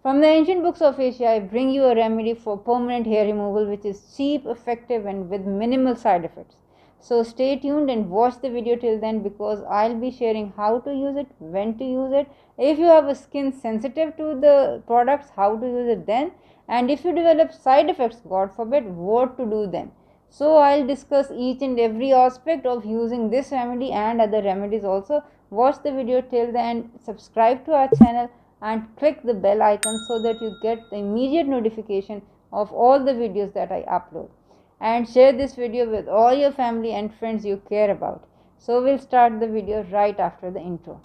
From the ancient books of Asia, I bring you a remedy for permanent hair removal which is cheap, effective, and with minimal side effects. So stay tuned and watch the video till then, because I'll be sharing how to use it, when to use it, if you have a skin sensitive to the products, how to use it then, and if you develop side effects, God forbid, what to do then. So I'll discuss each and every aspect of using this remedy and other remedies also. Watch the video till the end, subscribe to our channel and click the bell icon so that you get the immediate notification of all the videos that I upload. And share this video with all your family and friends you care about. So we'll start the video right after the intro.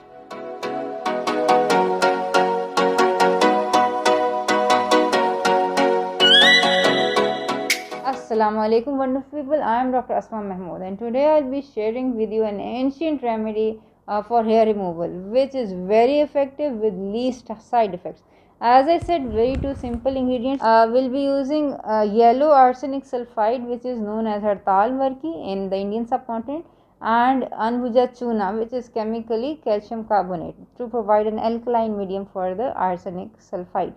Assalamu alaikum wonderful people, I am Dr. Asma Mahmood, and today I'll be sharing with you an ancient remedy for hair removal which is very effective with least side effects. As I said, very two simple ingredients. We'll be using yellow arsenic sulfide, which is known as hartal murki in the Indian subcontinent, and Anbuja chuna, which is chemically calcium carbonate, to provide an alkaline medium for the arsenic sulfide.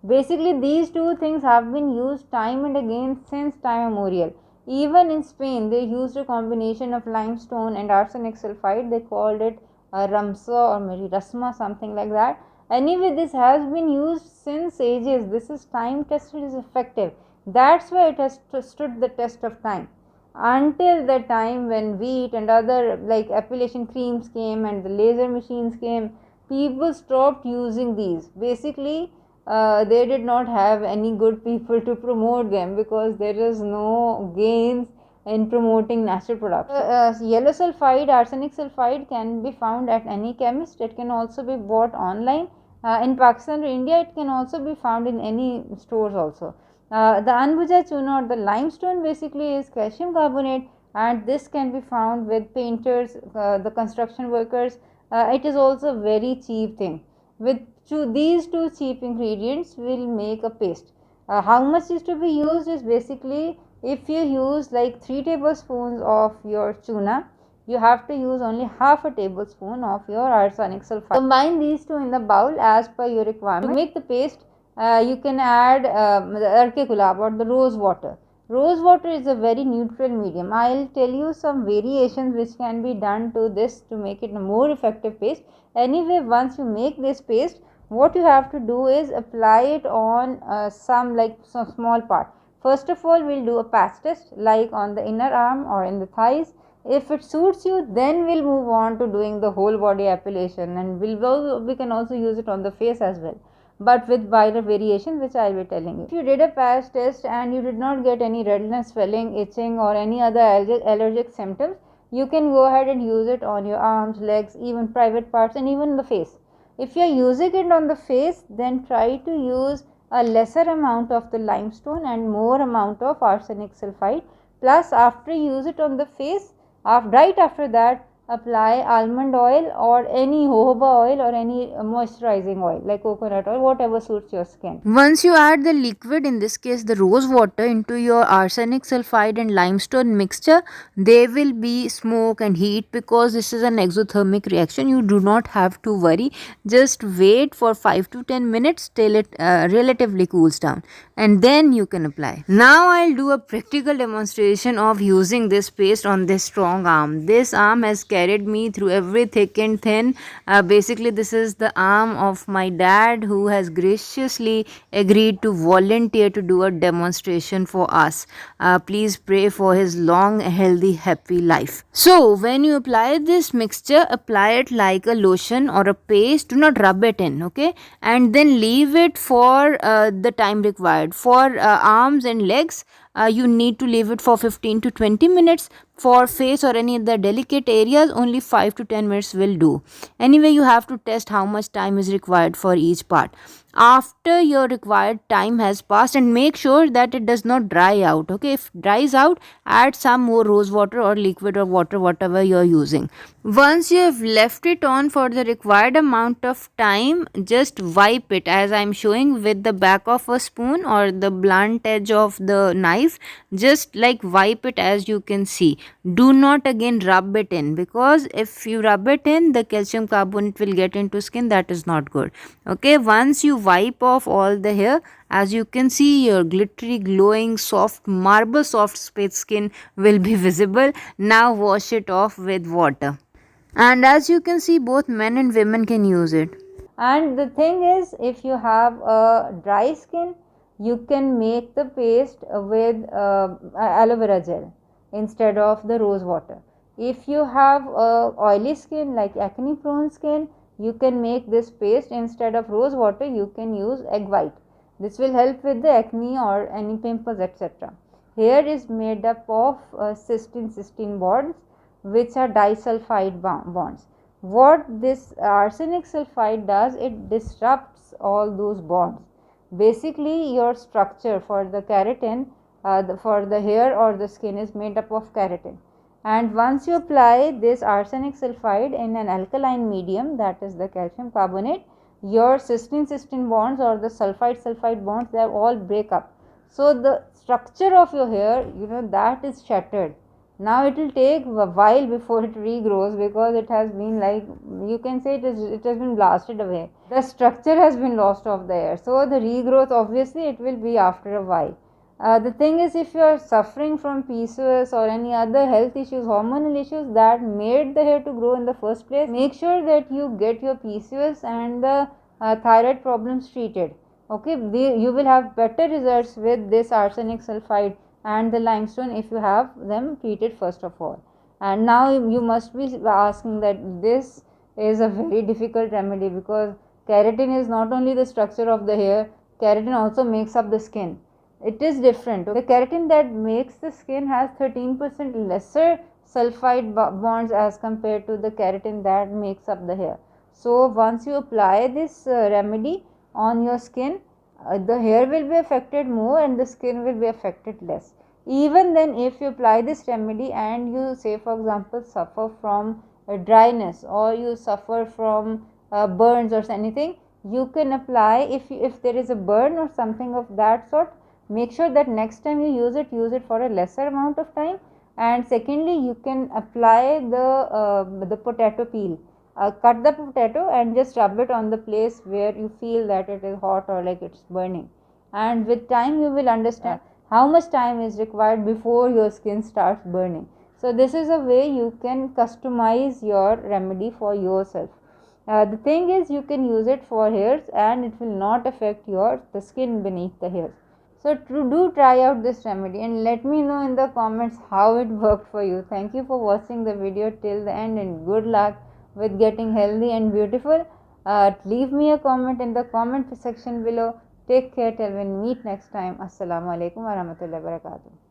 Basically, these two things have been used time and again since time immemorial. Even in Spain, they used a combination of limestone and arsenic sulfide. They called it ramsa or maybe rasma, something like that. Anyway, this has been used since ages. This is time tested, is effective. That's why it has stood the test of time. Until the time when wheat and other like epilation creams came and the laser machines came, people stopped using these. Basically, they did not have any good people to promote them because there is no gains in promoting natural products. Yellow sulfide, arsenic sulfide can be found at any chemist. It can also be bought online. In Pakistan or India, it can also be found in any stores also. The Anbuja chuna or the limestone basically is calcium carbonate, and this can be found with painters, the construction workers. It is also a very cheap thing. With these two cheap ingredients, will make a paste. How much is to be used is basically, if you use like 3 tablespoons of your tuna, you have to use only half a tablespoon of your arsenic sulfide. Combine these two in the bowl as per your requirement. To make the paste, you can add the arke gulab or the rose water. Rose water is a very neutral medium. I'll tell you some variations which can be done to this to make it a more effective paste. Anyway, once you make this paste, what you have to do is apply it on some small part. First of all, we'll do a patch test like on the inner arm or in the thighs. If it suits you, then we'll move on to doing the whole body appellation, and we can also use it on the face as well, but with wider variation which I will be telling you. If you did a patch test and you did not get any redness, swelling, itching or any other allergic symptoms, you can go ahead and use it on your arms, legs, even private parts, and even the face. If you are using it on the face, then try to use a lesser amount of the limestone and more amount of arsenic sulfide. Plus, after you use it on the face, right after that, apply almond oil or any jojoba oil or any moisturizing oil like coconut oil, whatever suits your skin. Once you add the liquid, in this case the rose water, into your arsenic sulfide and limestone mixture, there will be smoke and heat because this is an exothermic reaction. You do not have to worry. Just wait for 5 to 10 minutes till it relatively cools down, and then you can apply. Now I'll do a practical demonstration of using this paste on this strong arm. This arm has carried me through every thick and thin. Basically, this is the arm of my dad, who has graciously agreed to volunteer to do a demonstration for us. Please pray for his long, healthy, happy life. So when you apply this mixture, apply it like a lotion or a paste. Do not rub it in, okay? And then leave it for the time required. For arms and legs, you need to leave it for 15 to 20 minutes. For face or any other delicate areas, only 5 to 10 minutes will do. Anyway, you have to test how much time is required for each part. After your required time has passed, and make sure that it does not dry out, okay? If it dries out, add some more rose water or liquid or water, whatever you are using. Once you have left it on for the required amount of time, just wipe it as I am showing with the back of a spoon or the blunt edge of the knife. Just like wipe it, as you can see. Do not again rub it in, because if you rub it in, the calcium carbonate will get into skin. That is not good. Okay, once you wipe off all the hair, as you can see, your glittery, glowing, soft, marble soft space skin will be visible. Now wash it off with water. And as you can see, both men and women can use it. And the thing is, if you have a dry skin, you can make the paste with aloe vera gel instead of the rose water. If you have oily skin like acne prone skin, you can make this paste instead of rose water. You can use egg white. This will help with the acne or any pimples, etc. Hair is made up of cysteine bonds, which are disulfide bonds. What this arsenic sulfide does, it disrupts all those bonds. Basically, your structure for the keratin, for the hair or the skin, is made up of keratin. And once you apply this arsenic sulfide in an alkaline medium, that is the calcium carbonate, your cysteine bonds or the sulfide bonds, they all break up. So the structure of your hair, that is shattered. Now it will take a while before it regrows, because it has been, like you can say, it has been blasted away. The structure has been lost of the hair. So the regrowth, obviously it will be after a while. The thing is, if you are suffering from PCOS or any other health issues, hormonal issues that made the hair to grow in the first place, make sure that you get your PCOS and the thyroid problems treated. Okay, you will have better results with this arsenic sulfide and the limestone if you have them treated first of all. And now you must be asking that this is a very difficult remedy, because keratin is not only the structure of the hair, keratin also makes up the skin. It is different. The keratin that makes the skin has 13% lesser sulfide bonds as compared to the keratin that makes up the hair. So once you apply this remedy on your skin, the hair will be affected more and the skin will be affected less. Even then, if you apply this remedy and you, say for example, suffer from dryness, or you suffer from burns or anything, you can apply, if there is a burn or something of that sort, make sure that next time you use it for a lesser amount of time. And secondly, you can apply the potato peel. Cut the potato and just rub it on the place where you feel that it is hot or like it's burning. And with time you will understand how much time is required before your skin starts burning. So this is a way you can customize your remedy for yourself. The thing is, you can use it for hairs and it will not affect the skin beneath the hairs. So do try out this remedy and let me know in the comments how it worked for you. Thank you for watching the video till the end, and good luck with getting healthy and beautiful. Leave me a comment in the comment section below. Take care till we meet next time. Assalamu alaikum warahmatullahi wabarakatuh.